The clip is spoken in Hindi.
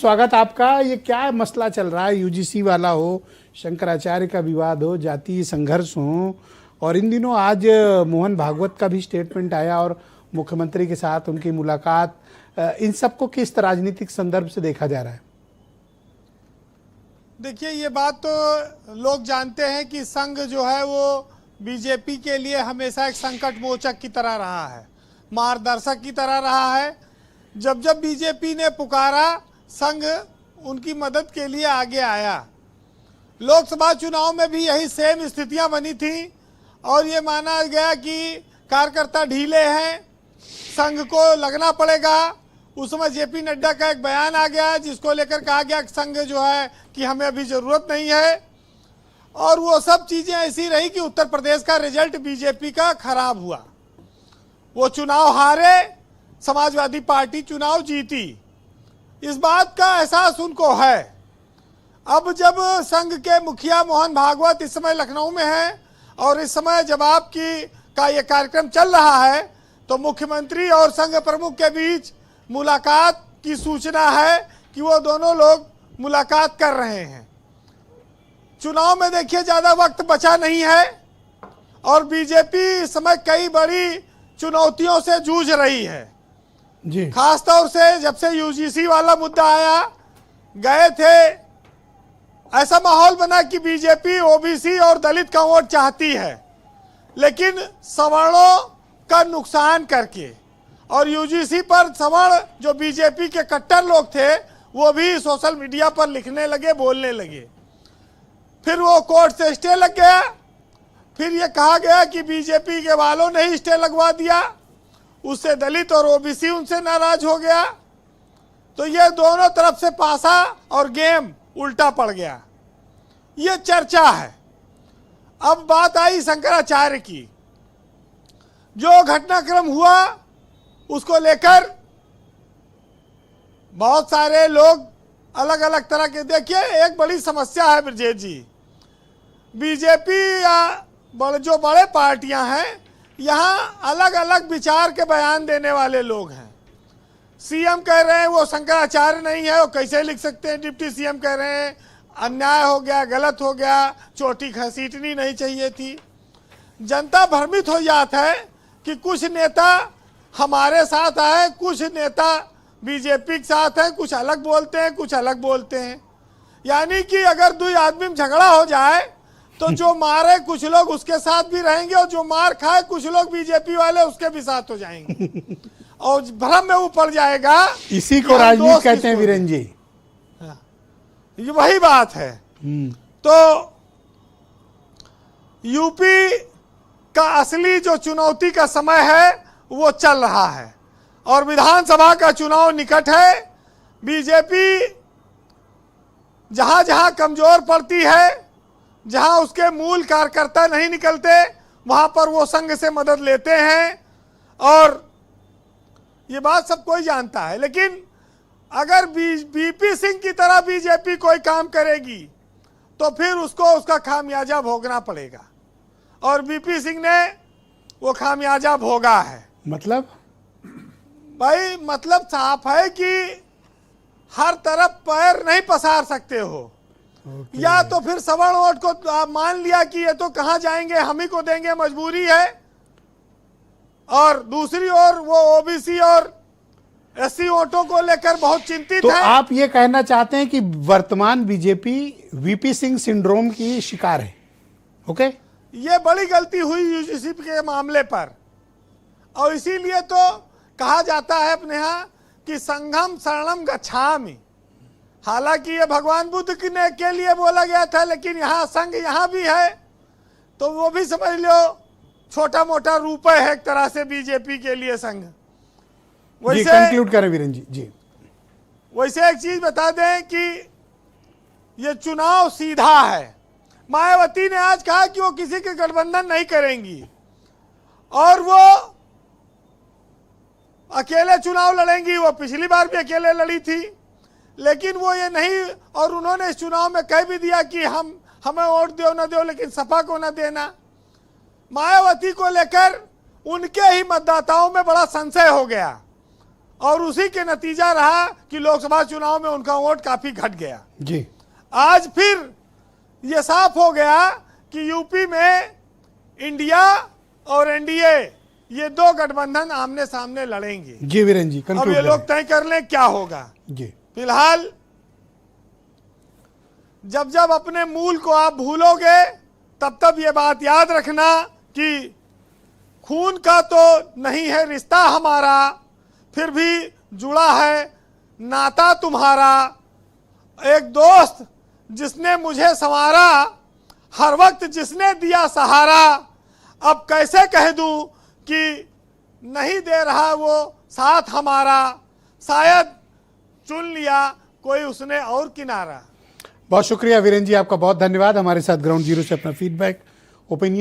स्वागत आपका। ये क्या मसला चल रहा है, यूजीसी वाला हो, शंकराचार्य का विवाद हो, जातीय संघर्ष हो, और इन दिनों आज मोहन भागवत का भी स्टेटमेंट आया और मुख्यमंत्री के साथ उनकी मुलाकात, इन सबको किस राजनीतिक संदर्भ से देखा जा रहा है? देखिए, ये बात तो लोग जानते हैं कि संघ जो है वो बीजेपी के लिए हमेशा एक संकट मोचक की तरह रहा है, मार्गदर्शक की तरह रहा है। जब जब बीजेपी ने पुकारा, संघ उनकी मदद के लिए आगे आया। लोकसभा चुनाव में भी यही सेम स्थितियां बनी थी और ये माना गया कि कार्यकर्ता ढीले हैं, संघ को लगना पड़ेगा। उस समय जेपी नड्डा का एक बयान आ गया जिसको लेकर कहा गया कि संघ जो है कि हमें अभी जरूरत नहीं है, और वो सब चीजें ऐसी रही कि उत्तर प्रदेश का रिजल्ट बीजेपी का खराब हुआ। वो चुनाव हारे, समाजवादी पार्टी चुनाव जीती। इस बात का एहसास उनको है। अब जब संघ के मुखिया मोहन भागवत इस समय लखनऊ में हैं और इस समय जवाब का ये कार्यक्रम चल रहा है, तो मुख्यमंत्री और संघ प्रमुख के बीच मुलाकात की सूचना है कि वो दोनों लोग मुलाकात कर रहे हैं। चुनाव में देखिए ज़्यादा वक्त बचा नहीं है और बीजेपी इस समय कई बड़ी चुनौतियों से जूझ रही है जी। खास तौर से जब से यूजीसी वाला मुद्दा आया, गए थे, ऐसा माहौल बना कि बीजेपी ओबीसी और दलित का वोट चाहती है, लेकिन सवर्णों का नुकसान करके। और यूजीसी पर सवर्ण जो बीजेपी के कट्टर लोग थे वो भी सोशल मीडिया पर लिखने लगे, बोलने लगे। फिर वो कोर्ट से स्टे लग गया। फिर ये कहा गया कि बीजेपी के वालों ने ही स्टे लगवा दिया, उससे दलित और ओबीसी उनसे नाराज हो गया। तो ये दोनों तरफ से पासा और गेम उल्टा पड़ गया, ये चर्चा है। अब बात आई शंकराचार्य की। जो घटनाक्रम हुआ उसको लेकर बहुत सारे लोग अलग अलग तरह के, देखिए एक बड़ी समस्या है ब्रजेश जी, बीजेपी या जो बड़े पार्टियां हैं, यहाँ अलग अलग विचार के बयान देने वाले लोग हैं। सीएम कह रहे हैं वो शंकराचार्य नहीं है, वो कैसे लिख सकते हैं। डिप्टी सीएम कह रहे हैं अन्याय हो गया, गलत हो गया, चोटी घसीटनी नहीं चाहिए थी। जनता भ्रमित हो जाता है कि कुछ नेता हमारे साथ आए, कुछ नेता बीजेपी के साथ हैं, कुछ अलग बोलते हैं, कुछ अलग बोलते हैं। यानी कि अगर दो आदमी में झगड़ा हो जाए तो जो मारे कुछ लोग उसके साथ भी रहेंगे और जो मार खाए कुछ लोग बीजेपी वाले उसके भी साथ हो जाएंगे और भ्रम में वो पड़ जाएगा। इसी को राजनीति कहते हैं वीरेन जी। ये वही बात है। तो यूपी का असली जो चुनौती का समय है वो चल रहा है और विधानसभा का चुनाव निकट है। बीजेपी जहां जहां कमजोर पड़ती है, जहां उसके मूल कार्यकर्ता नहीं निकलते, वहां पर वो संघ से मदद लेते हैं और ये बात सब कोई जानता है। लेकिन अगर बीपी सिंह की तरह बीजेपी कोई काम करेगी तो फिर उसको उसका खामियाजा भोगना पड़ेगा और बीपी सिंह ने वो खामियाजा भोगा है। मतलब भाई मतलब साफ है कि हर तरफ पैर नहीं पसार सकते हो। या तो फिर सवर्ण वोट को मान लिया कि ये तो कहां जाएंगे, हम ही को देंगे, मजबूरी है, और दूसरी ओर वो ओबीसी और एससी वोटों को लेकर बहुत चिंतित तो है। आप ये कहना चाहते हैं कि वर्तमान बीजेपी वीपी सिंह सिंड्रोम की शिकार है? ओके, ये बड़ी गलती हुई यूजीसी के मामले पर, और इसीलिए तो कहा जाता है अपने यहाँ कि संघम शरणम गच्छामि। हालांकि ये भगवान बुद्ध के लिए बोला गया था, लेकिन यहाँ संघ यहाँ भी है, तो वो भी समझ लो छोटा मोटा रूप है एक तरह से बीजेपी के लिए संघ। वैसे कंक्लूड करें वीरेन जी। जी, वैसे एक चीज बता दें कि ये चुनाव सीधा है। मायावती ने आज कहा कि वो किसी के गठबंधन नहीं करेंगी और वो अकेले चुनाव लड़ेंगी। वो पिछली बार भी अकेले लड़ी थी, लेकिन वो ये नहीं, और उन्होंने इस चुनाव में कह भी दिया कि हमें वोट दो ना दो, लेकिन सपा को ना देना। मायावती को लेकर उनके ही मतदाताओं में बड़ा संशय हो गया और उसी के नतीजा रहा कि लोकसभा चुनाव में उनका वोट काफी घट गया। जी, आज फिर ये साफ हो गया कि यूपी में इंडिया और एनडीए ये दो गठबंधन आमने सामने लड़ेंगे। जी वीरेन जी, अब कंक्लूड ये लोग तय कर लें क्या होगा। जी, फिलहाल जब जब अपने मूल को आप भूलोगे तब तब ये बात याद रखना कि खून का तो नहीं है रिश्ता हमारा, फिर भी जुड़ा है नाता तुम्हारा। एक दोस्त जिसने मुझे संवारा, हर वक्त जिसने दिया सहारा, अब कैसे कह दूं कि नहीं दे रहा वो साथ हमारा। शायद चुन लिया कोई उसने और किनारा। बहुत शुक्रिया वीरेन जी, आपका बहुत धन्यवाद हमारे साथ ग्राउंड जीरो से अपना फीडबैक ओपिनियन